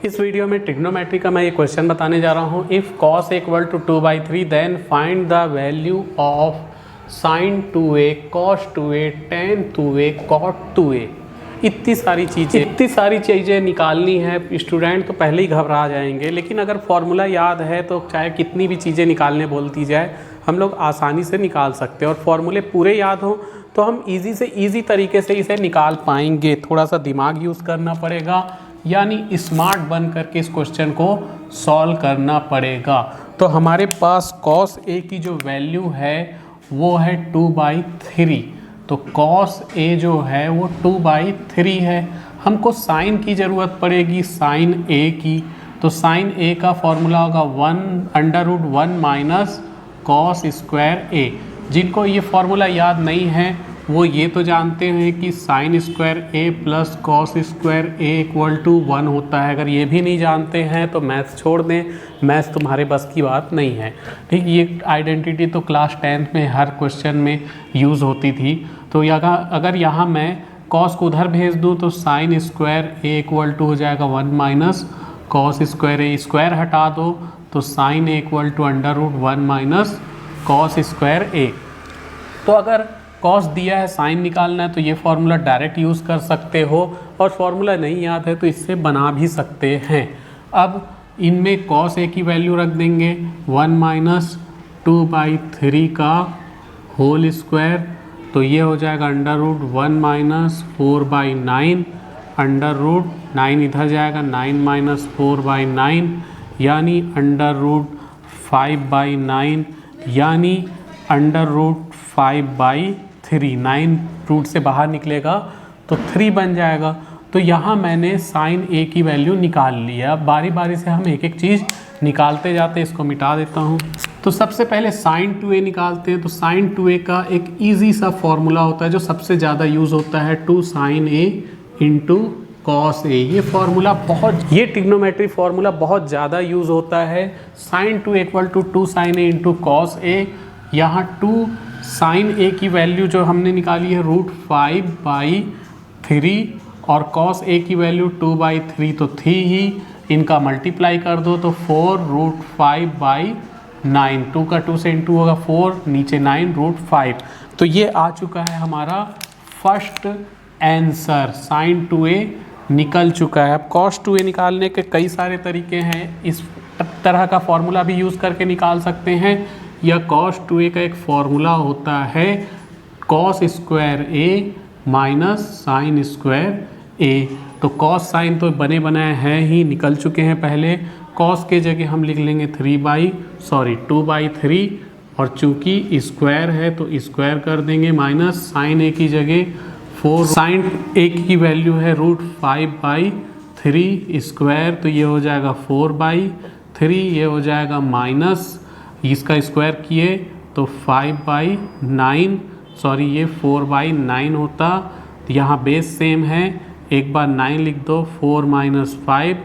इस वीडियो में ट्रिग्नोमेट्री का मैं ये क्वेश्चन बताने जा रहा हूँ। If cos equal to 2/3 then find the value of sin 2a cos 2a tan 2a cot 2a। इतनी सारी चीज़ें निकालनी है। स्टूडेंट तो पहले ही घबरा जाएंगे, लेकिन अगर फॉर्मूला याद है तो चाहे कितनी भी चीज़ें निकालने बोलती जाए हम लोग आसानी से निकाल सकते हैं। और फॉर्मूले पूरे याद हो तो हम इजी से इजी तरीके से इसे निकाल पाएंगे। थोड़ा सा दिमाग यूज़ करना पड़ेगा, यानी स्मार्ट बन करके इस क्वेश्चन को सॉल्व करना पड़ेगा। तो हमारे पास cos a की जो वैल्यू है वो है 2/3। तो cos a जो है वो 2/3 है। हमको sin की ज़रूरत पड़ेगी, sin a की। तो sin a का फॉर्मूला होगा 1/1 माइनस cos स्क्वायर a। जिनको ये फॉर्मूला याद नहीं है वो ये तो जानते हैं कि sin square a plus cos square a equal to 1 होता है। अगर ये भी नहीं जानते हैं तो मैथ्स छोड़ दें, मैथ्स तुम्हारे बस की बात नहीं है। ठीक, ये आइडेंटिटी तो क्लास 10th में हर क्वेश्चन में यूज़ होती थी। तो अगर यहाँ मैं cos को उधर भेज दूँ तो sin square a equal to हो जाएगा 1 minus cos square a। Square हटा दो तो sin a equal to √1 minus cos square a। तो अगर cos दिया है, sin निकालना है तो ये फार्मूला डायरेक्ट यूज़ कर सकते हो, और फार्मूला नहीं याद है तो इससे बना भी सकते हैं। अब इनमें cos a की वैल्यू रख देंगे 1 माइनस 2/3 का होल स्क्वायर। तो ये हो जाएगा √1 माइनस 4/9। √9 इधर जाएगा, 9 माइनस 4/9 यानी √5/9 यानी √5/3। 9 रूट से बाहर निकलेगा तो 3 बन जाएगा। तो यहाँ मैंने sin a की वैल्यू निकाल ली है। अब बारी बारी से हम एक एक चीज़ निकालते जाते हैं। इसको मिटा देता हूँ। तो सबसे पहले sin 2a निकालते हैं। तो sin 2a का एक इजी सा फॉर्मूला होता है जो सबसे ज़्यादा यूज़ होता है, 2 sin a into cos a। ये फार्मूला ये ट्रिग्नोमेट्री फार्मूला बहुत ज़्यादा यूज़ होता है। sin 2 equal to 2 sin a into cos a। यहाँ 2 sin a की वैल्यू जो हमने निकाली है √5/3 और cos a की वैल्यू 2/3, तो थी ही। इनका मल्टीप्लाई कर दो तो 4√5/9। 2 का 2 से इंटू होगा 4, नीचे 9 √5। तो ये आ चुका है हमारा फर्स्ट आंसर। sin 2a निकल चुका है। अब cos 2a निकालने के कई सारे तरीके हैं। इस तरह का फॉर्मूला भी यूज़ करके निकाल सकते हैं, या cos 2a का एक फॉर्मूला होता है cos square a minus sine square a। तो cos साइन तो बने बनाए हैं ही, निकल चुके हैं पहले। cos के जगह हम लिख लेंगे 2/3, और चूंकि स्क्वायर है तो स्क्वायर कर देंगे, माइनस साइन a की जगह 4। साइन a की वैल्यू है √5/3 स्क्वायर, तो ये हो जाएगा 4/3। ये हो जाएगा माइनस, इसका स्क्वायर किए तो 5/9, सॉरी ये 4/9 होता। यहाँ बेस सेम है, एक बार 9 लिख दो, 4 माइनस 5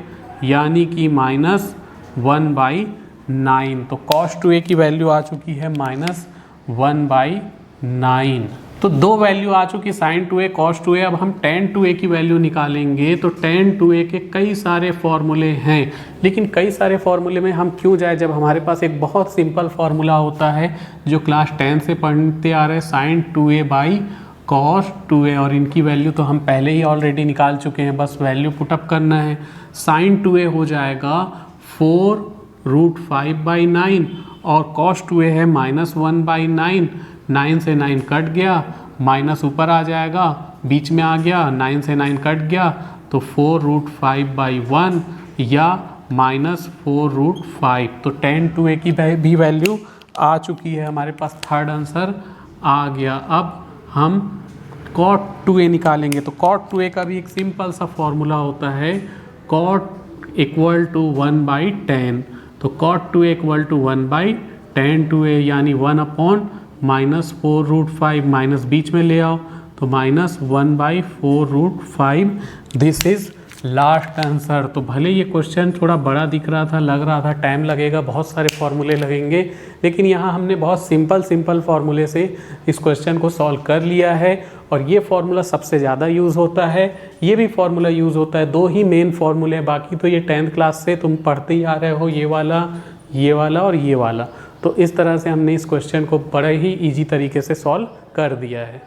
यानी कि -1/9। तो cos 2a की वैल्यू आ चुकी है -1/9। तो दो वैल्यू आ चुकी, sin 2a cos 2a। अब हम tan 2a की वैल्यू निकालेंगे। तो tan 2a के कई सारे फॉर्मूले हैं, लेकिन कई सारे फॉर्मूले में हम क्यों जाए जब हमारे पास एक बहुत सिंपल फार्मूला होता है जो क्लास 10 से पढ़ते आ रहे हैं, sin 2a/cos 2a। और इनकी वैल्यू तो हम पहले ही ऑलरेडी निकाल चुके हैं, बस वैल्यू पुटअप करना है। sin 2a हो जाएगा 4√5/9 और cos 2a है -1/9। 9 से 9 कट गया, माइनस ऊपर आ जाएगा, बीच में आ गया, 9 से 9 कट गया तो 4√5/1 या -4√5। तो tan 2a की भी वैल्यू आ चुकी है हमारे पास। थर्ड आंसर आ गया। अब हम cot 2a निकालेंगे। तो cot 2a का भी एक सिंपल सा फॉर्मूला होता है, cot इक्वल टू 1/10। तो cot 2a equal to 1/10 2a यानी 1/4√5, माइनस बीच में ले आओ तो -1/4√5। This is last answer. तो भले ये क्वेश्चन थोड़ा बड़ा दिख रहा था, लग रहा था टाइम लगेगा, बहुत सारे फॉर्मूले लगेंगे, लेकिन यहाँ हमने बहुत सिंपल फार्मूले से इस क्वेश्चन को सॉल्व कर लिया है। और ये फार्मूला सबसे ज़्यादा यूज़ होता है, ये भी फार्मूला यूज़ होता है। 2 ही मेन फार्मूले हैं, बाकी तो ये 10th क्लास से तुम पढ़ते ही आ रहे हो, ये वाला और ये वाला। तो इस तरह से हमने इस क्वेश्चन को बड़े ही ईजी तरीके से सॉल्व कर दिया है।